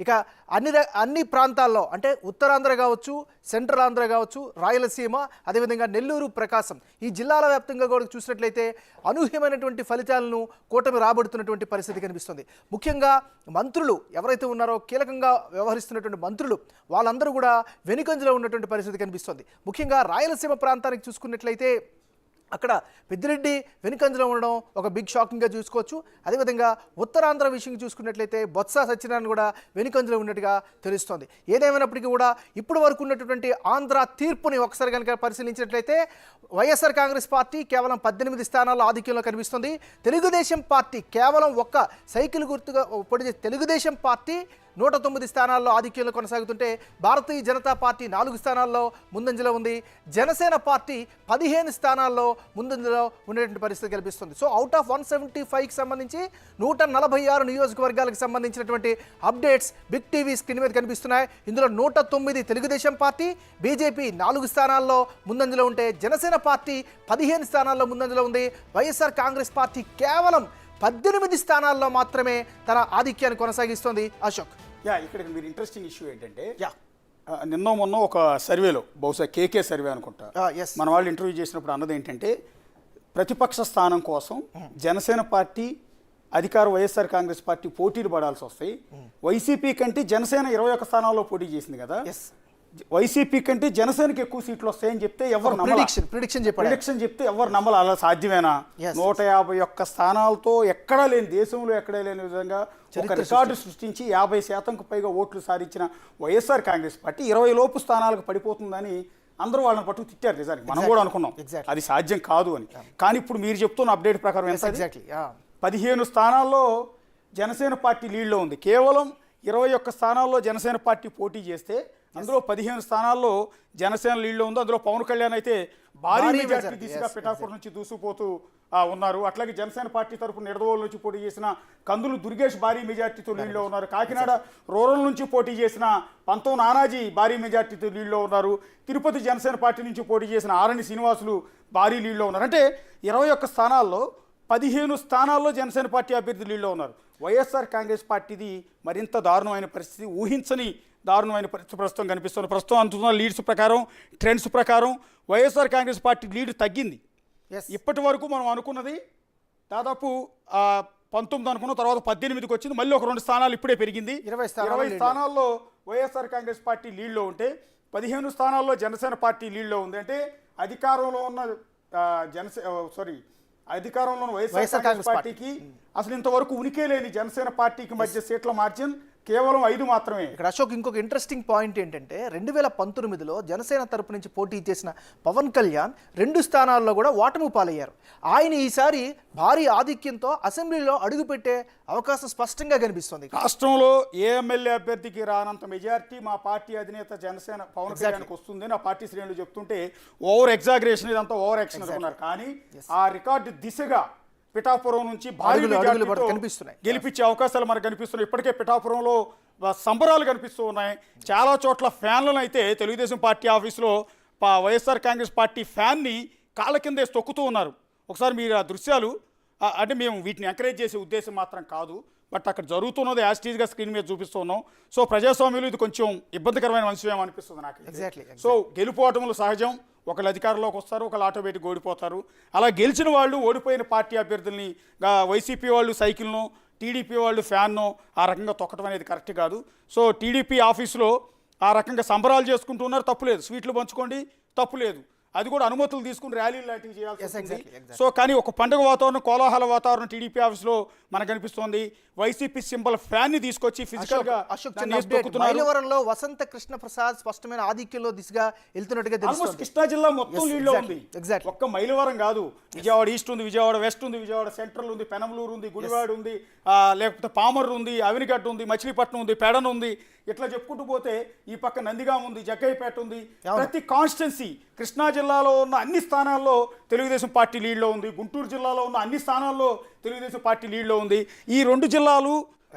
ఇక అన్ని ప్రాంతాల్లో అంటే ఉత్తరాంధ్ర కావచ్చు, సెంట్రల్ ఆంధ్ర కావచ్చు, రాయలసీమ, అదేవిధంగా నెల్లూరు, ప్రకాశం ఈ జిల్లాల వ్యాప్తంగా కూడా చూసినట్లయితే అనూహ్యమైనటువంటి ఫలితాలను కూటమి రాబడుతున్నటువంటి పరిస్థితి కనిపిస్తుంది. ముఖ్యంగా మంత్రులు ఎవరైతే ఉన్నారో కీలకంగా వ్యవహరిస్తున్నటువంటి మంత్రులు వాళ్ళందరూ కూడా వెనుకంజలో ఉన్నటువంటి పరిస్థితి కనిపిస్తుంది. ముఖ్యంగా రాయలసీమ ప్రాంతానికి చూసుకున్నట్లయితే అక్కడ పెద్దిరెడ్డి వెనుకంజలో ఉండడం ఒక బిగ్ షాకింగ్గా చూసుకోవచ్చు. అదేవిధంగా ఉత్తరాంధ్ర విషయం చూసుకున్నట్లయితే బొత్స సత్యనారాయణ కూడా వెనుకంజలో ఉన్నట్టుగా తెలుస్తోంది. ఏదేమైనప్పటికీ కూడా ఇప్పటి వరకు ఉన్నటువంటి ఆంధ్ర తీర్పుని ఒకసారి కనుక పరిశీలించినట్లయితే వైఎస్ఆర్ కాంగ్రెస్ పార్టీ కేవలం 18 స్థానాల్లో ఆధిక్యంలో కనిపిస్తుంది. తెలుగుదేశం పార్టీ కేవలం ఒక్క సైకిల్ గుర్తుగా పొడి తెలుగుదేశం పార్టీ 109 స్థానాల్లో ఆధిక్యంలో కొనసాగుతుంటే భారతీయ జనతా పార్టీ 4 స్థానాల్లో ముందంజలో ఉంది. జనసేన పార్టీ 15 స్థానాల్లో ముందంజలో ఉండేటువంటి పరిస్థితి కల్పిస్తుంది. సో అవుట్ ఆఫ్ 175కి సంబంధించి 146 నియోజకవర్గాలకు సంబంధించినటువంటి అప్డేట్స్ బిగ్ టీవీ స్క్రీన్ మీద కనిపిస్తున్నాయి. ఇందులో 109 తెలుగుదేశం పార్టీ, బీజేపీ 4 స్థానాల్లో ముందంజలో ఉంటే జనసేన పార్టీ 15 స్థానాల్లో ముందంజలో ఉంది. వైఎస్ఆర్ కాంగ్రెస్ పార్టీ కేవలం 18 స్థానాల్లో మాత్రమే తన ఆధిక్యాన్ని కొనసాగిస్తోంది. అశోక్, ఇక్కడ మీరు ఇంట్రెస్టింగ్ ఇష్యూ ఏంటంటే నిన్న మొన్న ఒక సర్వేలో బహుశా కేకే సర్వే అనుకుంటా మన వాళ్ళు ఇంటర్వ్యూ చేసినప్పుడు అన్నది ఏంటంటే ప్రతిపక్ష స్థానం కోసం జనసేన పార్టీ అధికార వైఎస్ఆర్ కాంగ్రెస్ పార్టీ పోటీలు పడాల్సి వస్తాయి. వైసీపీ కంటే జనసేన 21 స్థానాల్లో పోటీ చేసింది కదా, వైసీపీ కంటే జనసేనకి ఎక్కువ సీట్లు వస్తాయని చెప్తే ఎవరు ప్రిడిక్షన్ చెప్తే ఎవరు నమ్మల? అలా సాధ్యమేనా? 151 స్థానాలతో ఎక్కడా లేని దేశంలో ఎక్కడా లేని విధంగా ఒక రికార్డు సృష్టించి 50% పైగా ఓట్లు సాధించిన వైఎస్ఆర్ కాంగ్రెస్ పార్టీ 20 లోపు స్థానాలకు పడిపోతుందని అందరూ వాళ్ళని పట్టుకు తిట్టారు. నిజానికి మనం కూడా అనుకున్నాం అది సాధ్యం కాదు అని. కానీ ఇప్పుడు మీరు చెప్తున్న అప్డేట్ ప్రకారం ఎంత? 15 స్థానాల్లో జనసేన పార్టీ లీడ్లో ఉంది. కేవలం 21 స్థానాల్లో జనసేన పార్టీ పోటీ చేస్తే అందులో 15 స్థానాల్లో జనసేన లీడ్లో ఉంది. అందులో పవన్ కళ్యాణ్ అయితే భారీ మెజార్టీ దిశగా పిఠాపురం నుంచి దూసుకుపోతూ ఉన్నారు. అట్లాగే జనసేన పార్టీ తరఫున నిడదవోలు నుంచి పోటీ చేసిన కందులు దుర్గేష్ భారీ మెజార్టీతో లీడ్లో ఉన్నారు. కాకినాడ రూరల్ నుంచి పోటీ చేసిన పంతం నానాజీ భారీ మెజార్టీతో లీడ్లో ఉన్నారు. తిరుపతి జనసేన పార్టీ నుంచి పోటీ చేసిన ఆరణి శ్రీనివాసులు భారీ లీడ్లో ఉన్నారు. అంటే 21 స్థానాల్లో 15 స్థానాల్లో జనసేన పార్టీ అభ్యర్థి లీడ్లో ఉన్నారు. వైఎస్ఆర్ కాంగ్రెస్ పార్టీది మరింత దారుణమైన పరిస్థితి, ఊహించని దారుణమైన పరిస్థితి ప్రస్తుతం కనిపిస్తుంది. ప్రస్తుతం అందుతున్న లీడ్స్ ప్రకారం, ట్రెండ్స్ ప్రకారం వైఎస్ఆర్ కాంగ్రెస్ పార్టీ లీడ్ తగ్గింది. ఇప్పటి వరకు మనం అనుకున్నది దాదాపు 19 అనుకున్న తర్వాత 18కి వచ్చింది. మళ్ళీ ఒక 2 స్థానాలు ఇప్పుడే పెరిగింది. 20 స్థానాల్లో వైఎస్ఆర్ కాంగ్రెస్ పార్టీ లీడ్లో ఉంటే 15 స్థానాల్లో జనసేన పార్టీ లీడ్లో ఉంది. అంటే అధికారంలో ఉన్న అధికారంలో ఉన్న వైఎస్ఆర్ కాంగ్రెస్ పార్టీకి అసలు ఇంతవరకు ఉనికే లేని జనసేన పార్టీకి మధ్య సీట్ల మార్జిన్ కేవలం 5 మాత్రమే. ఇక్కడ అశోక్ ఇంకొక ఇంట్రెస్టింగ్ పాయింట్ ఏంటంటే 2019లో జనసేన తరపు నుంచి పోటీ చేసిన పవన్ కళ్యాణ్ 2 స్థానాల్లో కూడా ఓటమి పాలయ్యారు. ఆయన ఈసారి భారీ ఆధిక్యంతో అసెంబ్లీలో అడుగుపెట్టే అవకాశం స్పష్టంగా కనిపిస్తుంది. రాష్ట్రంలో ఏ ఎమ్మెల్యే అభ్యర్థికి రానంత మెజార్టీ మా పార్టీ అధినేత జనసేన పవన్ కళ్యాణ్కి వస్తుంది నా పార్టీ శ్రేణులు చెప్తుంటే ఓవర్ ఎగ్జాగరేషన్, ఇదంతా ఓవర్ యాక్షన్ అనుకున్నారు. కానీ ఆ రికార్డు దిశగా పిఠాపురం నుంచి భారీ కనిపిస్తున్నాయి, గెలిపించే అవకాశాలు మనకు కనిపిస్తున్నాయి. ఇప్పటికే పిఠాపురంలో సంబరాలు కనిపిస్తూ ఉన్నాయి. చాలా చోట్ల ఫ్యాన్లను అయితే తెలుగుదేశం పార్టీ ఆఫీసులో వైఎస్ఆర్ కాంగ్రెస్ పార్టీ ఫ్యాన్ని కాళ్ళ కింద తొక్కుతూ ఉన్నారు. ఒకసారి మీరు ఆ దృశ్యాలు అంటే మేము వీటిని ఎంకరేజ్ చేసే ఉద్దేశం మాత్రం కాదు, బట్ అక్కడ జరుగుతున్నది యాస్టీజ్గా స్క్రీన్ మీద చూపిస్తున్నాం. సో ప్రజాస్వామ్యంలో ఇది కొంచెం ఇబ్బందికరమైన అంశం అనిపిస్తుంది నాకు. సో గెలుపోవటములు సహజం, ఒకళ్ళు అధికారంలోకి వస్తారు, ఒకళ్ళు ఆటోమేటిక్ ఓడిపోతారు. అలా గెలిచిన వాళ్ళు ఓడిపోయిన పార్టీ అభ్యర్థుల్ని వైసీపీ వాళ్ళు సైకిల్ను, టీడీపీ వాళ్ళు ఫ్యాన్ను ఆ రకంగా తొక్కడం అనేది కరెక్ట్ కాదు. సో టీడీపీ ఆఫీసులో ఆ రకంగా సంబరాలు చేసుకుంటున్నారు, తప్పులేదు. స్వీట్లు పంచుకోండి, తప్పులేదు. అది కూడా అనుమతులు తీసుకుని ర్యాలీలు లాంటివి చేయాల్సి. సో కానీ ఒక పండుగ వాతావరణం, కోలాహల వాతావరణం టీడీపీ ఆఫీస్లో మనకు కనిపిస్తోంది. వైసీపీ సింబల్ ఫ్యాన్ ని తీసుకొచ్చి ఫిజికల్ గా మైలవరంలో వసంత కృష్ణ ప్రసాద్ స్పష్టమైన ఆధిక్యంలో దిశగా వెళ్తున్నట్టుగా తెలుస్తుంది. కృష్ణా జిల్లా మొత్తం లీడ్లో ఉంది. ఒక్క మైలవరం కాదు, విజయవాడ ఈస్ట్ ఉంది, విజయవాడ వెస్ట్ ఉంది, విజయవాడ సెంట్రల్ ఉంది, పెనమలూరు ఉంది, గుడివాడ ఉంది, లేకపోతే పామర్రు ఉంది, అవినిగడ్డ ఉంది, మచిలీపట్నం ఉంది, పెడన ఉంది. ఇట్లా చెప్పుకుంటూ పోతే ఈ పక్క నందిగాం ఉంది, జగ్గయ్యపేట ఉంది. ప్రతి కాన్స్టిట్యున్సీ కృష్ణా జిల్లాలో ఉన్న అన్ని స్థానాల్లో తెలుగుదేశం పార్టీ లీడ్లో ఉంది. గుంటూరు జిల్లాలో ఉన్న అన్ని స్థానాల్లో తెలుగుదేశం పార్టీ లీడ్లో ఉంది. ఈ 2 జిల్లాలు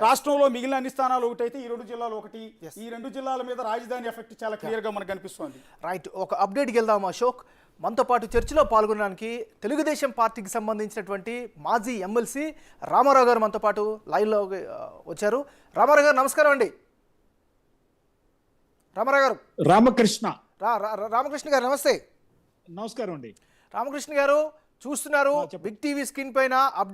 రాష్ట్రంలో మిగిలిన అన్ని స్థానాలు ఒకటైతే ఈ 2 జిల్లాలు ఒకటి. ఈ 2 జిల్లాల మీద రాజధాని ఎఫెక్ట్ చాలా క్లియర్గా మనకు కనిపిస్తుంది. రైట్, ఒక అప్డేట్కి వెళ్దాం అశోక్. మనతో పాటు చర్చలో పాల్గొనడానికి తెలుగుదేశం పార్టీకి సంబంధించినటువంటి మాజీ ఎమ్మెల్సీ రామారావు గారు మనతో పాటు లైవ్లో వచ్చారు. రామారావు గారు నమస్కారం అండి. రామారావు గారు. రామకృష్ణ. రామకృష్ణ గారు నమస్తే. నమస్కారం అండి. రామకృష్ణ గారు చూస్తున్నారు బిగ్ టీవీ స్క్రీన్ పైన